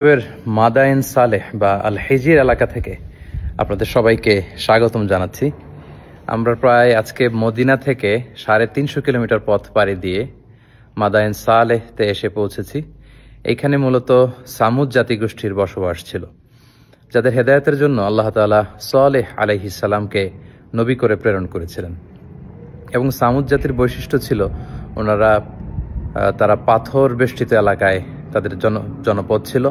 মাদায়েন সালেহ বা আল হিজির এলাকা থেকে আপনাদের সবাইকে স্বাগতম জানাচ্ছি। আমরা প্রায় আজকে মদিনা থেকে 350 কিলোমিটার পথ পাড়ি দিয়ে মাদায়েন সালেহতে এসে পৌঁছেছি। এইখানে মূলত সামুদ জাতিগোষ্ঠীর বসবাস ছিল, যাদের হেদায়েতের জন্য আল্লাহ তাআলা সালেহ আলাইহিস সালামকে নবী করে প্রেরণ করেছিলেন। এবং সামুদ জাতির বৈশিষ্ট্য ছিল তারা পাথর বেষ্টিত এলাকায় তাদের জনপদ ছিল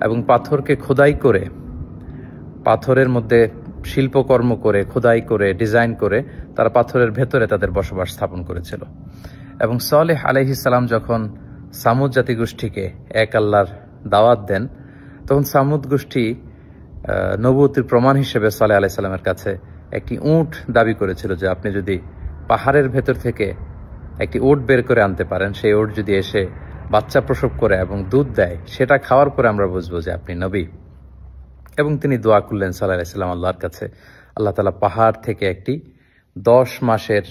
এবং পাথরকে খোদাই করে, পাথরের মধ্যে শিল্পকর্ম করে, খোদাই করে, ডিজাইন করে তারা পাথরের ভেতরে তাদের বসবাস স্থাপন করেছিল। এবং সালেহ আলাইহিস সালাম যখন সামুদ জাতিগোষ্ঠীকে এক আল্লাহর দাওয়াত দেন, তখন সামুদ গোষ্ঠী নবুয়তির প্রমাণ হিসেবে সালেহ আলাইহিস সালামের কাছে একটি উট দাবি করেছিল যে আপনি যদি পাহাড়ের ভেতর থেকে একটি উট বের করে আনতে পারেন, সেই উট যদি এসে বাচ্চা প্রসব করে এবং দুধ দেয়, সেটা খাওয়ার পরে আমরা বুঝবো যে আপনি নবী। এবং তিনি দোয়া করলেন সালেহ আলাইহিস সালাম আল্লাহর কাছে। আল্লাহ তাআলা পাহাড় থেকে একটি 10 মাসের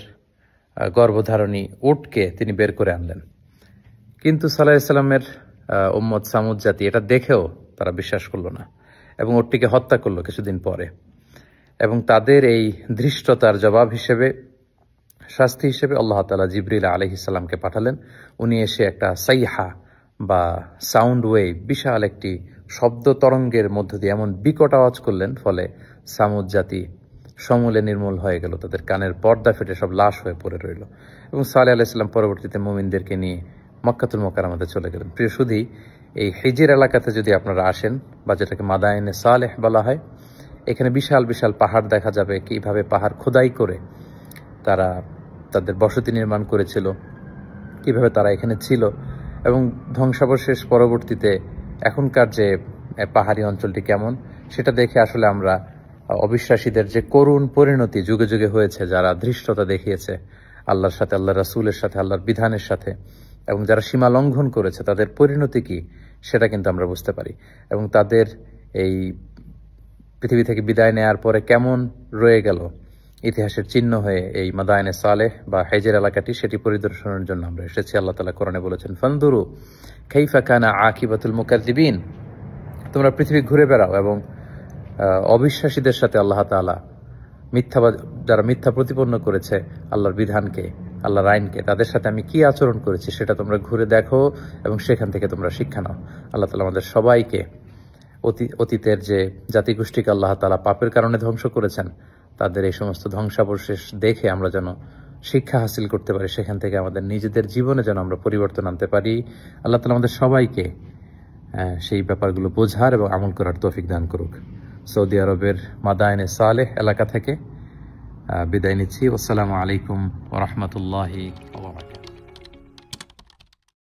গর্ভধারণী উটকে তিনি বের করে আনলেন। কিন্তু সালেহ আলাইহিস সালামের উম্মত সামুদ জাতি এটা দেখেও তারা বিশ্বাস করলো না এবং উটটিকে হত্যা করলো কিছুদিন পরে। এবং তাদের এই ধৃষ্টতার জবাব হিসেবে, শাস্তি হিসেবে আল্লাহ তাআলা জিবরিল আলাইহিস সালামকে পাঠালেন। উনি এসে একটা সাইহা বা সাউন্ড ওয়েভ, বিশাল একটি শব্দ তরঙ্গের মধ্য দিয়ে এমন বিকট আওয়াজ করলেন, ফলে সামুদ জাতি সমূলে নির্মূল হয়ে গেল, তাদের কানের পর্দা ফেটে সব লাশ হয়ে পড়ে রইল। এবং সালেহ আলাইহিস সালাম পরবর্তীতে মুমিনদেরকে নিয়ে মক্কাতুল মুকাররমাতে চলে গেলেন। প্রিয় সুধী, এই হিজির এলাকাতে যদি আপনারা আসেন, বা যেটাকে মাদায়েনে সালেহ বলা হয়, এখানে বিশাল বিশাল পাহাড় দেখা যাবে, কিভাবে পাহাড় খোদাই করে তারা তাদের বসতি নির্মাণ করেছিল, কিভাবে তারা এখানে ছিল। এবং ধ্বংসাবশেষ পরবর্তীতে এখনকার যে পাহাড়ি অঞ্চলটি কেমন, সেটা দেখে আসলে আমরা অবিশ্বাসীদের যে করুণ পরিণতি যুগে যুগে হয়েছে, যারা ধৃষ্টতা দেখিয়েছে আল্লাহর সাথে, আল্লাহ রাসূলের সাথে, আল্লাহর বিধানের সাথে, এবং যারা সীমা লঙ্ঘন করেছে, তাদের পরিণতি কি সেটা কিন্তু আমরা বুঝতে পারি। এবং তাদের এই পৃথিবী থেকে বিদায় নেয়ার পরে কেমন রয়ে গেল ইতিহাসের চিহ্ন হয়ে এই মাদায়েনে সালেহ বা হিজির এলাকাটি, সেটি পরিদর্শনের জন্য আমরা এসেছি। আল্লাহ তাআলা কোরআনে বলেছেন, ফানদুরু কাইফা কানা আকিবাতুল মুকাজ্জিবিন, তোমরা পৃথিবী ঘুরে বেড়াও এবং অবিশ্বাসীদের সাথে আল্লাহ তাআলা যারা মিথ্যা প্রতিপন্ন করেছে আল্লাহর বিধানকে, আল্লাহর আইনকে, তাদের সাথে আমি কি আচরণ করেছি সেটা তোমরা ঘুরে দেখো এবং সেখান থেকে তোমরা শিক্ষা নাও। আল্লাহ তাআলা আমাদের সবাইকে অতীতের যে জাতিগোষ্ঠীকে আল্লাহ তাআলা পাপের কারণে ধ্বংস করেছেন, তাদের এই সমস্ত ধ্বংসাবশেষ দেখে আমরা যেন শিক্ষা হাসিল করতে পারি, সেখান থেকে আমাদের নিজেদের জীবনে যেন আমরা পরিবর্তন আনতে পারি। আল্লাহ তাআলা আমাদের সবাইকে সেই ব্যাপারগুলো বোঝার এবং আমল করার তৌফিক দান করুক। সৌদি আরবের মাদায়েনে সালেহ এলাকা থেকে বিদায় নিচ্ছি। আসসালামু আলাইকুম ওয়া রাহমাতুল্লাহি ওয়া বারাকাতুহু।